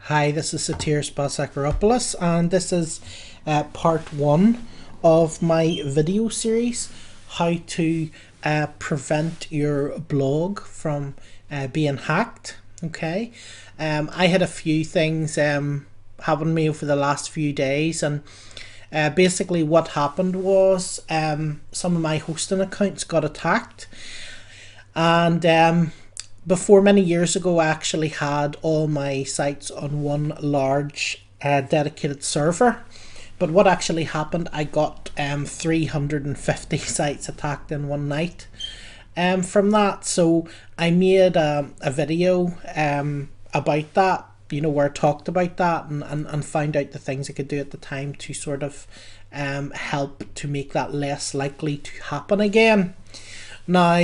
Hi, this is Satiris Basakaropoulos, and this is part one of my video series, how to prevent your blog from being hacked. Okay, I had a few things happen to me over the last few days, and basically what happened was some of my hosting accounts got attacked, and before many years ago, I actually had all my sites on one large dedicated server. But what actually happened, I got 350 sites attacked in one night from that. So I made a video about that, where I talked about that and found out the things I could do at the time to sort of help to make that less likely to happen again. Now,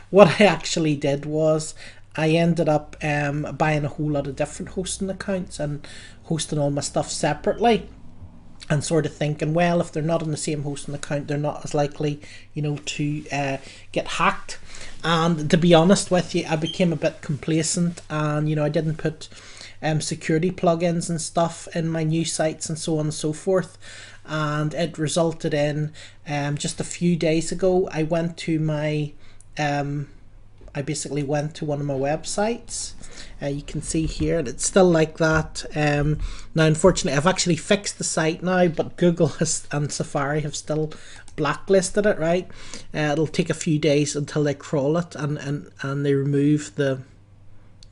what I actually did was I ended up buying a whole lot of different hosting accounts and hosting all my stuff separately, and sort of thinking, well, if they're not on the same hosting account, they're not as likely, to get hacked. And to be honest with you, I became a bit complacent, and I didn't put security plugins and stuff in my new sites and so on and so forth. And it resulted in just a few days ago, I went to my I basically went to one of my websites. You can see here, and it's still like that. Now, unfortunately, I've actually fixed the site now, but Google and Safari have still blacklisted it. Right, it'll take a few days until they crawl it and they remove the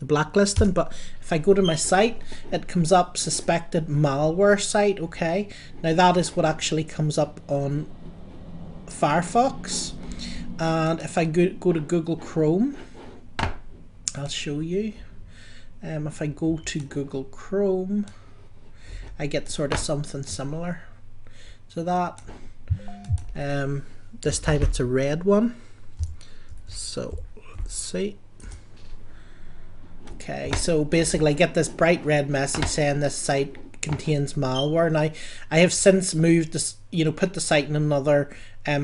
blacklisting. But if I go to my site, it comes up suspected malware site. Okay, now that is what actually comes up on Firefox. And if I go to Google Chrome, I'll show you. If I go to Google Chrome, I get sort of something similar to that. This time it's a red one. So let's see. Okay, so basically I get this bright red message saying this site contains malware. Now, I have since moved this, put the site in another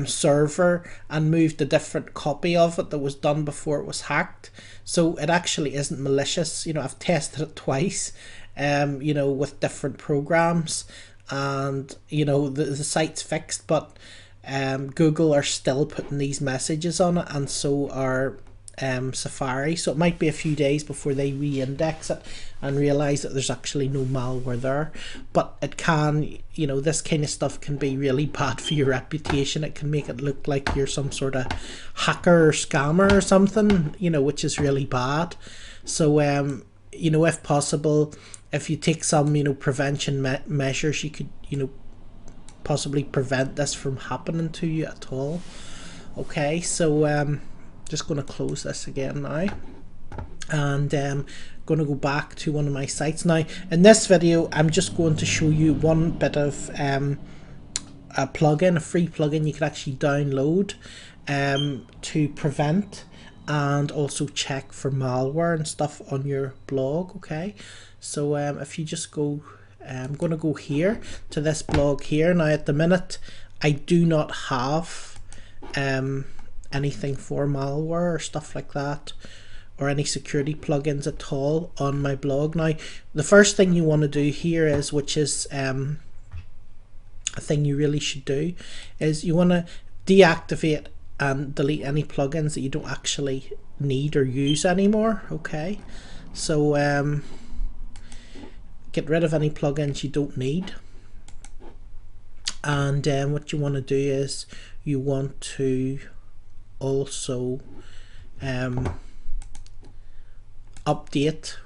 server and moved a different copy of it that was done before it was hacked. So it actually isn't malicious. I've tested it twice, with different programs, and the site's fixed, but Google are still putting these messages on it, and so are Safari. So it might be a few days before they re-index it and realize that there's actually no malware there. But it can, this kind of stuff can be really bad for your reputation. It can make it look like you're some sort of hacker or scammer or something, which is really bad. So if possible, if you take some prevention measures, you could possibly prevent this from happening to you at all. Okay, so just going to close this again now, and going to go back to one of my sites. Now, in this video, I'm just going to show you one bit of a plugin, a free plugin you can actually download to prevent and also check for malware and stuff on your blog. Okay, so if you just go, I'm going to go here to this blog here. Now, at the minute, I do not have anything for malware or stuff like that, or any security plugins at all on my blog. Now, the first thing you want to do here is, which is a thing you really should do, is you want to deactivate and delete any plugins that you don't actually need or use anymore. Okay, so get rid of any plugins you don't need, and what you want to do is you want to also update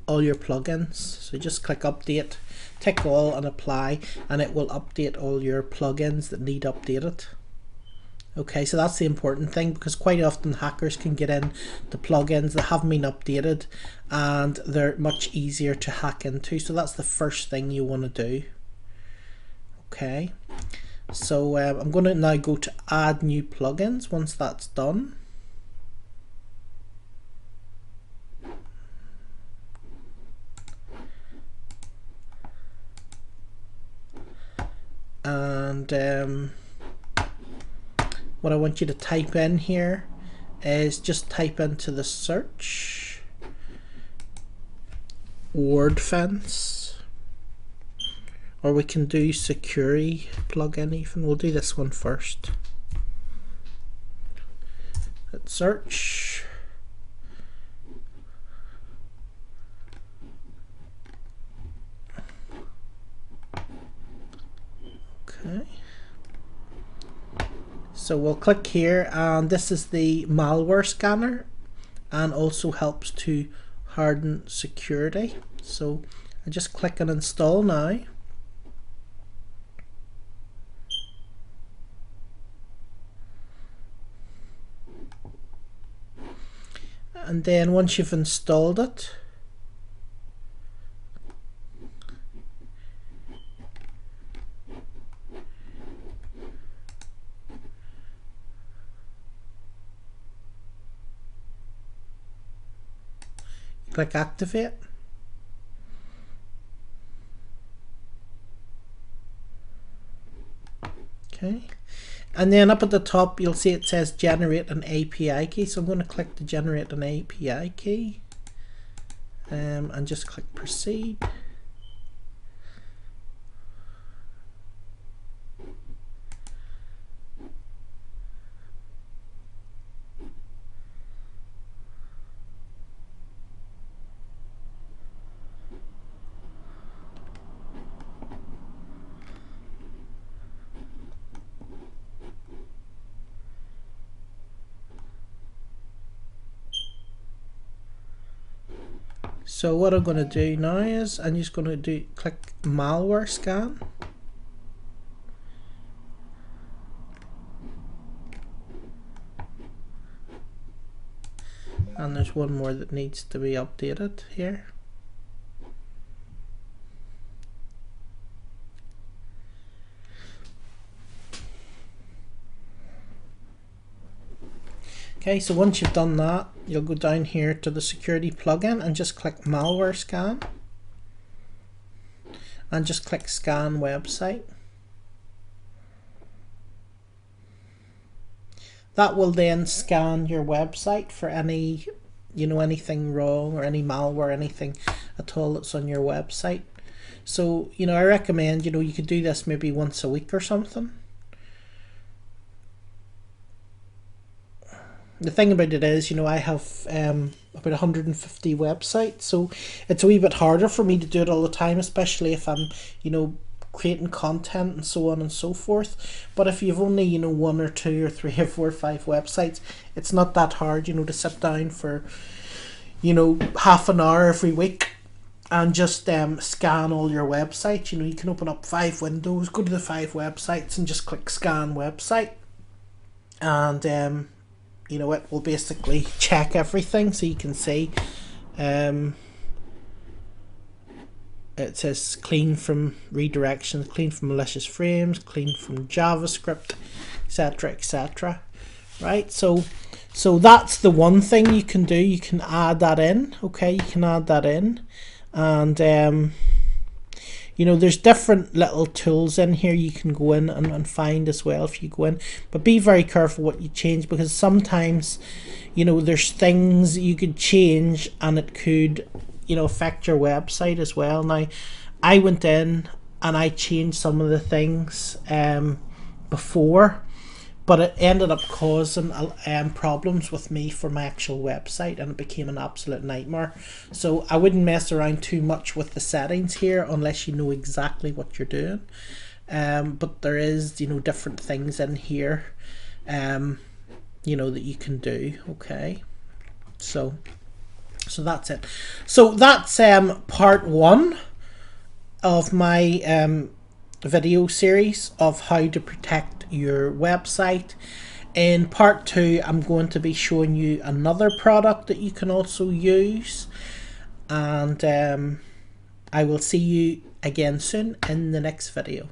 all your plugins. So just click update, tick all and apply, and it will update all your plugins that need updated. Okay, so that's the important thing, because quite often hackers can get in the plugins that haven't been updated and they're much easier to hack into. So that's the first thing you want to do. Okay, so I'm going to now go to add new plugins. Once that's done, and what I want you to type in here is just type into the search Wordfence, or we can do security plugin even. We'll do this one first. Let's search. Okay. So we'll click here, and this is the malware scanner, and also helps to harden security. So I just click on install now. And then once you've installed it, click activate. Okay. And then up at the top, you'll see it says generate an API key. So I'm going to click to generate an API key, and just click proceed. So what I'm going to do now is I'm just going to click malware scan. And there's one more that needs to be updated here. Okay, so once you've done that, you'll go down here to the security plugin and just click malware scan, and just click scan website. That will then scan your website for any, anything wrong or any malware, anything at all that's on your website. So, I recommend, you could do this maybe once a week or something. The thing about it is, I have about 150 websites, so it's a wee bit harder for me to do it all the time, especially if I'm, creating content and so on and so forth. But if you've only, 1 or 2 or 3 or 4 or 5 websites, it's not that hard, to sit down for, half an hour every week and just scan all your websites. You can open up 5 windows, go to the 5 websites and just click scan website, and it will basically check everything. So you can see it says clean from redirections, clean from malicious frames, clean from JavaScript, etc., etc. Right, so that's the one thing you can do. You can add that in. Okay, you can add that in, and there's different little tools in here you can go in and find as well if you go in, but be very careful what you change, because sometimes there's things you could change and it could affect your website as well. Now I went in and I changed some of the things before, but it ended up causing problems with me for my actual website, and it became an absolute nightmare. So I wouldn't mess around too much with the settings here unless you know exactly what you're doing. But there is different things in here that you can do. Okay, so that's it. So that's part 1 of my video series of how to protect your website. In part 2, I'm going to be showing you another product that you can also use, and I will see you again soon in the next video.